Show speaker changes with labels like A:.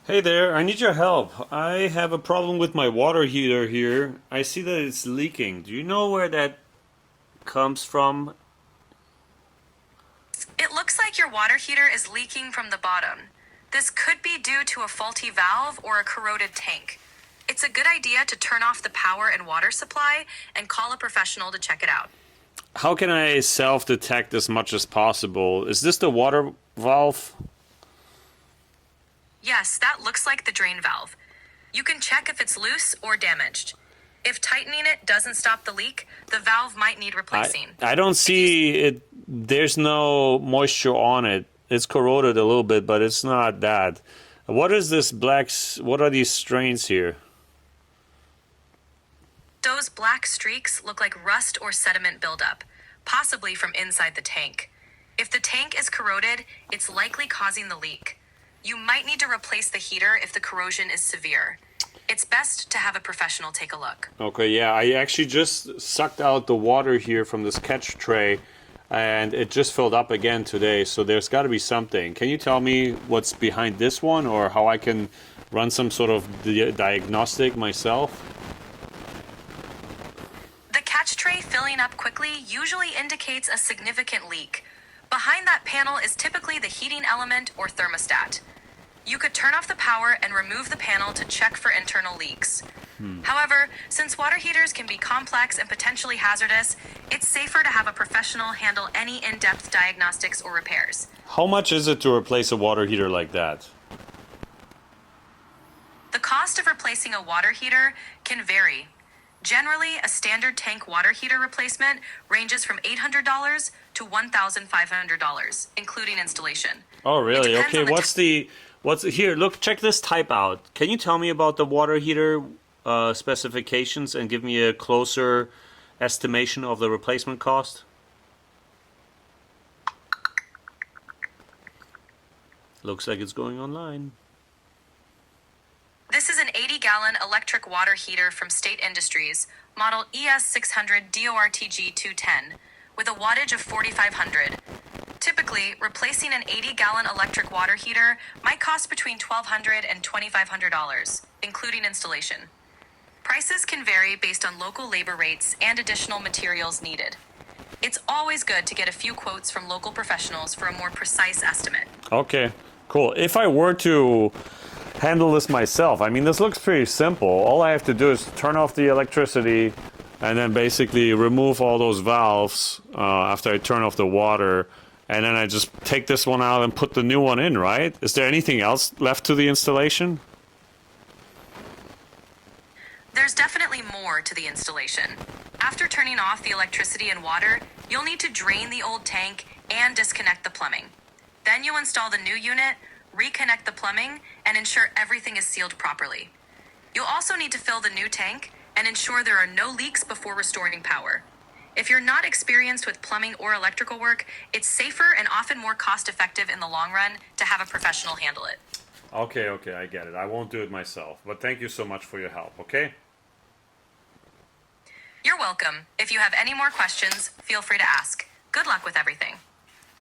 A: Hey there, I need your help. I have a problem with my water heater here. I see that it's leaking. Do you know where that comes from?
B: It looks like your water heater is leaking from the bottom. This could be due to a faulty valve or a corroded tank. It's a good idea to turn off the power and water supply and call a professional to check it out.
A: How can I self-detect as much as possible? Is this the water valve?
B: Yes, that looks like the drain valve. You can check if it's loose or damaged. If tightening it doesn't stop the leak, the valve might need
A: I
B: replacing.
A: I don't see it. There's no moisture on it. It's corroded a little bit, but it's not that. What is this what are these strains here?
B: Those black streaks look like rust or sediment buildup, possibly from inside the tank. If the tank is corroded, it's likely causing the leak. You might need to replace the heater if the corrosion is severe. It's best to have a professional take a look.
A: Okay, yeah, I actually just sucked out the water here from this catch tray and it just filled up again today, so there's got to be something. Can you tell me what's behind this one or how I can run some sort of diagnostic myself?
B: The catch tray filling up quickly usually indicates a significant leak. Behind that panel is typically the heating element or thermostat. You could turn off the power and remove the panel to check for internal leaks. However, since water heaters can be complex and potentially hazardous, it's safer to have a professional handle any in-depth diagnostics or repairs.
A: How much is it to replace a water heater like that?
B: The cost of replacing a water heater can vary. Generally, a standard tank water heater replacement ranges from $800 to $1,500, including installation.
A: Oh,
B: It
A: really?
B: depends
A: Okay,
B: on the
A: what's here? Look, check this type out. Can you tell me about the water heater specifications and give me a closer estimation of the replacement cost? Looks like it's going online.
B: This is an 80-gallon electric water heater from State Industries, model ES600 DORTG 210, with a wattage of 4,500. Typically, replacing an 80-gallon electric water heater might cost between $1,200 and $2,500, including installation. Prices can vary based on local labor rates and additional materials needed. It's always good to get a few quotes from local professionals for a more precise estimate.
A: Okay, cool. If I were to handle this myself, I mean, this looks pretty simple. All I have to do is turn off the electricity and then basically remove all those valves after I turn off the water. And then I just take this one out and put the new one in, right? Is there anything else left to the installation?
B: There's definitely more to the installation. After turning off the electricity and water, you'll need to drain the old tank and disconnect the plumbing. Then you'll install the new unit, reconnect the plumbing, and ensure everything is sealed properly. You'll also need to fill the new tank and ensure there are no leaks before restoring power. If you're not experienced with plumbing or electrical work, it's safer and often more cost-effective in the long run to have a professional handle it.
A: Okay, I get it. I won't do it myself. But thank you so much for your help, okay?
B: You're welcome. If you have any more questions, feel free to ask. Good luck with everything.